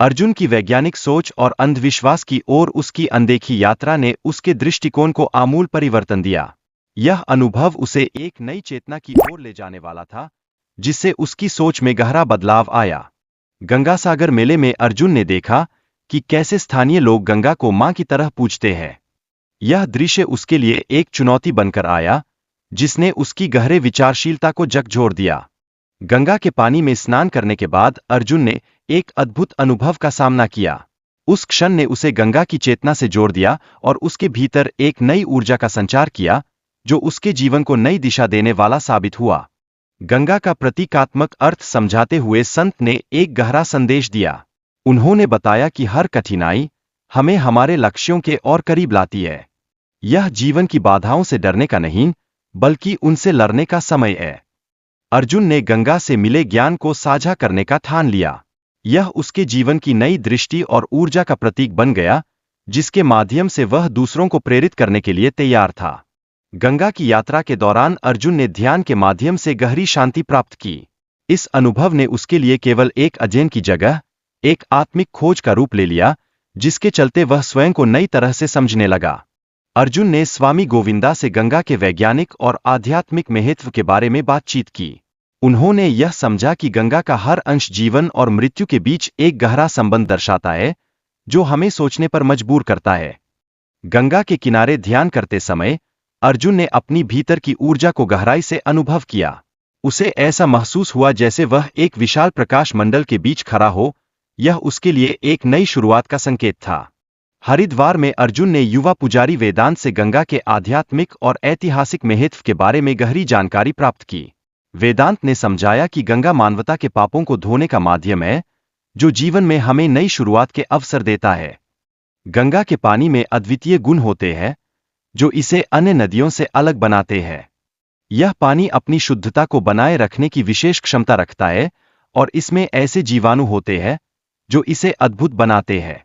अर्जुन की वैज्ञानिक सोच और अंधविश्वास की ओर उसकी अनदेखी यात्रा ने उसके दृष्टिकोण को आमूल परिवर्तन दिया। यह अनुभव उसे एक नई चेतना की ओर ले जाने वाला था, जिससे उसकी सोच में गहरा बदलाव आया। गंगासागर मेले में अर्जुन ने देखा कि कैसे स्थानीय लोग गंगा को मां की तरह पूजते हैं। यह दृश्य उसके लिए एक चुनौती बनकर आया, जिसने उसकी गहरे विचारशीलता को झकझोर दिया। गंगा के पानी में स्नान करने के बाद अर्जुन ने एक अद्भुत अनुभव का सामना किया। उस क्षण ने उसे गंगा की चेतना से जोड़ दिया और उसके भीतर एक नई ऊर्जा का संचार किया, जो उसके जीवन को नई दिशा देने वाला साबित हुआ। गंगा का प्रतीकात्मक अर्थ समझाते हुए संत ने एक गहरा संदेश दिया। उन्होंने बताया कि हर कठिनाई हमें हमारे लक्ष्यों के और करीब लाती है। यह जीवन की बाधाओं से डरने का नहीं, बल्कि उनसे लड़ने का समय है। अर्जुन ने गंगा से मिले ज्ञान को साझा करने का ठान लिया। यह उसके जीवन की नई दृष्टि और ऊर्जा का प्रतीक बन गया, जिसके माध्यम से वह दूसरों को प्रेरित करने के लिए तैयार था। गंगा की यात्रा के दौरान अर्जुन ने ध्यान के माध्यम से गहरी शांति प्राप्त की। इस अनुभव ने उसके लिए केवल एक अध्ययन की जगह एक आत्मिक खोज का रूप ले लिया, जिसके चलते वह स्वयं को नई तरह से समझने लगा। अर्जुन ने स्वामी गोविंदा से गंगा के वैज्ञानिक और आध्यात्मिक महत्व के बारे में बातचीत की। उन्होंने यह समझा कि गंगा का हर अंश जीवन और मृत्यु के बीच एक गहरा संबंध दर्शाता है, जो हमें सोचने पर मजबूर करता है। गंगा के किनारे ध्यान करते समय अर्जुन ने अपनी भीतर की ऊर्जा को गहराई से अनुभव किया। उसे ऐसा महसूस हुआ जैसे वह एक विशाल प्रकाश मंडल के बीच खड़ा हो। यह उसके लिए एक नई शुरुआत का संकेत था। हरिद्वार में अर्जुन ने युवा पुजारी वेदांत से गंगा के आध्यात्मिक और ऐतिहासिक महत्व के बारे में गहरी जानकारी प्राप्त की। वेदांत ने समझाया कि गंगा मानवता के पापों को धोने का माध्यम है, जो जीवन में हमें नई शुरुआत के अवसर देता है। गंगा के पानी में अद्वितीय गुण होते हैं, जो इसे अन्य नदियों से अलग बनाते हैं। यह पानी अपनी शुद्धता को बनाए रखने की विशेष क्षमता रखता है, और इसमें ऐसे जीवाणु होते हैं जो इसे अद्भुत बनाते हैं।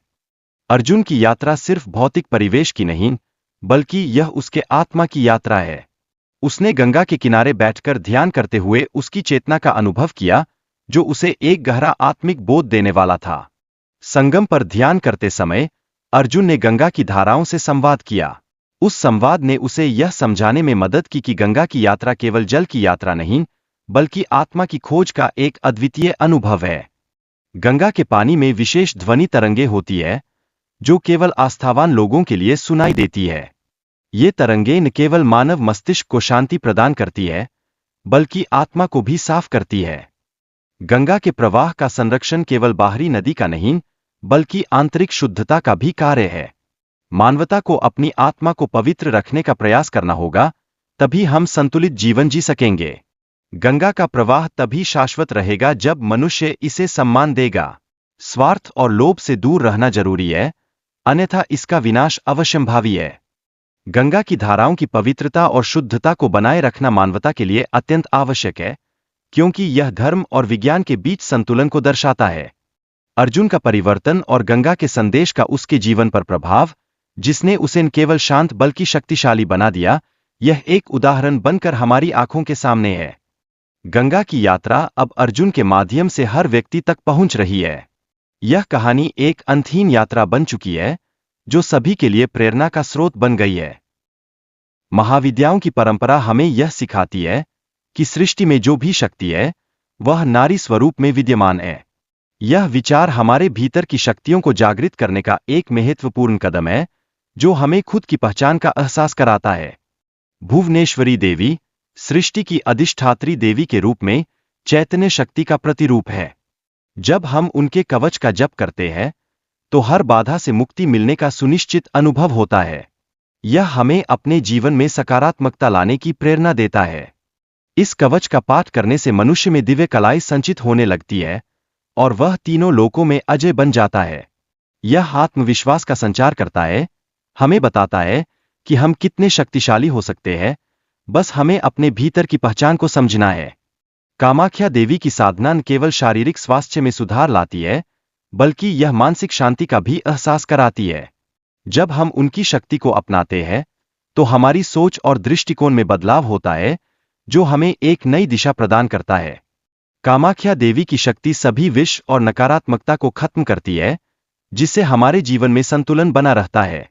अर्जुन की यात्रा सिर्फ भौतिक परिवेश की नहीं, बल्कि यह उसके आत्मा की यात्रा है। उसने गंगा के किनारे बैठकर ध्यान करते हुए उसकी चेतना का अनुभव किया, जो उसे एक गहरा आत्मिक बोध देने वाला था। संगम पर ध्यान करते समय अर्जुन ने गंगा की धाराओं से संवाद किया। उस संवाद ने उसे यह समझाने में मदद की कि गंगा की यात्रा केवल जल की यात्रा नहीं, बल्कि आत्मा की खोज का एक अद्वितीय अनुभव है। गंगा के पानी में विशेष ध्वनि तरंगे होती है, जो केवल आस्थावान लोगों के लिए सुनाई देती है। ये तरंगे न केवल मानव मस्तिष्क को शांति प्रदान करती है, बल्कि आत्मा को भी साफ करती है। गंगा के प्रवाह का संरक्षण केवल बाहरी नदी का नहीं, बल्कि आंतरिक शुद्धता का भी कार्य है। मानवता को अपनी आत्मा को पवित्र रखने का प्रयास करना होगा, तभी हम संतुलित जीवन जी सकेंगे। गंगा का प्रवाह तभी शाश्वत रहेगा जब मनुष्य इसे सम्मान देगा। स्वार्थ और लोभ से दूर रहना जरूरी है, अन्यथा इसका विनाश अवश्यंभावी है। गंगा की धाराओं की पवित्रता और शुद्धता को बनाए रखना मानवता के लिए अत्यंत आवश्यक है, क्योंकि यह धर्म और विज्ञान के बीच संतुलन को दर्शाता है। अर्जुन का परिवर्तन और गंगा के संदेश का उसके जीवन पर प्रभाव, जिसने उसे न केवल शांत बल्कि शक्तिशाली बना दिया, यह एक उदाहरण बनकर हमारी आंखों के सामने है। गंगा की यात्रा अब अर्जुन के माध्यम से हर व्यक्ति तक पहुंच रही है। यह कहानी एक अंतहीन यात्रा बन चुकी है, जो सभी के लिए प्रेरणा का स्रोत बन गई है। महाविद्याओं की परंपरा हमें यह सिखाती है कि सृष्टि में जो भी शक्ति है, वह नारी स्वरूप में विद्यमान है। यह विचार हमारे भीतर की शक्तियों को जागृत करने का एक महत्वपूर्ण कदम है, जो हमें खुद की पहचान का एहसास कराता है। भुवनेश्वरी देवी, सृष्टि की अधिष्ठात्री देवी के रूप में, चैतन्य शक्ति का प्रतिरूप है। जब हम उनके कवच का जप करते हैं, तो हर बाधा से मुक्ति मिलने का सुनिश्चित अनुभव होता है। यह हमें अपने जीवन में सकारात्मकता लाने की प्रेरणा देता है। इस कवच का पाठ करने से मनुष्य में दिव्य कलाएं संचित होने लगती है, और वह तीनों लोकों में अजय बन जाता है। यह आत्मविश्वास का संचार करता है, हमें बताता है कि हम कितने शक्तिशाली हो सकते हैं, बस हमें अपने भीतर की पहचान को समझना है। कामाख्या देवी की साधना न केवल शारीरिक स्वास्थ्य में सुधार लाती है, बल्कि यह मानसिक शांति का भी एहसास कराती है। जब हम उनकी शक्ति को अपनाते हैं, तो हमारी सोच और दृष्टिकोण में बदलाव होता है, जो हमें एक नई दिशा प्रदान करता है। कामाख्या देवी की शक्ति सभी विष और नकारात्मकता को खत्म करती है, जिससे हमारे जीवन में संतुलन बना रहता है।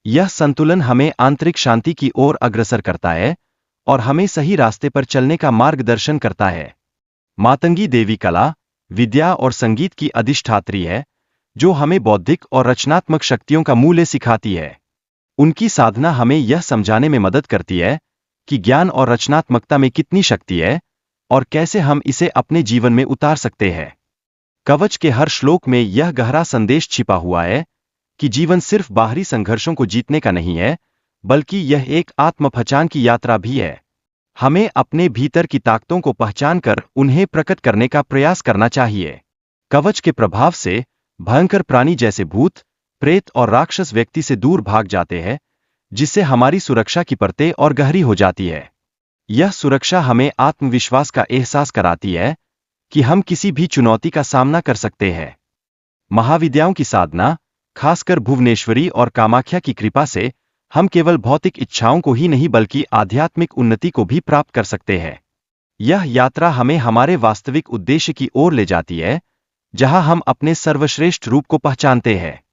यह संतुलन हमें आंतरिक शांति की ओर अग्रसर करता है और हमें सही रास्ते पर चलने का मार्गदर्शन करता है। मातंगी देवी कला, विद्या और संगीत की अधिष्ठात्री है, जो हमें बौद्धिक और रचनात्मक शक्तियों का मूल्य सिखाती है। उनकी साधना हमें यह समझाने में मदद करती है कि ज्ञान और रचनात्मकता में कितनी शक्ति है और कैसे हम इसे अपने जीवन में उतार सकते हैं। कवच के हर श्लोक में यह गहरा संदेश छिपा हुआ है कि जीवन सिर्फ बाहरी संघर्षों को जीतने का नहीं है, बल्कि यह एक आत्मपहचान की यात्रा भी है। हमें अपने भीतर की ताकतों को पहचानकर उन्हें प्रकट करने का प्रयास करना चाहिए। कवच के प्रभाव से भयंकर प्राणी जैसे भूत, प्रेत और राक्षस व्यक्ति से दूर भाग जाते हैं, जिससे हमारी सुरक्षा की परतें और गहरी हो जाती है। यह सुरक्षा हमें आत्मविश्वास का एहसास कराती है कि हम किसी भी चुनौती का सामना कर सकते हैं। महाविद्याओं की साधना, खासकर भुवनेश्वरी और कामाख्या की कृपा से, हम केवल भौतिक इच्छाओं को ही नहीं बल्कि आध्यात्मिक उन्नति को भी प्राप्त कर सकते हैं। यह यात्रा हमें हमारे वास्तविक उद्देश्य की ओर ले जाती है, जहां हम अपने सर्वश्रेष्ठ रूप को पहचानते हैं।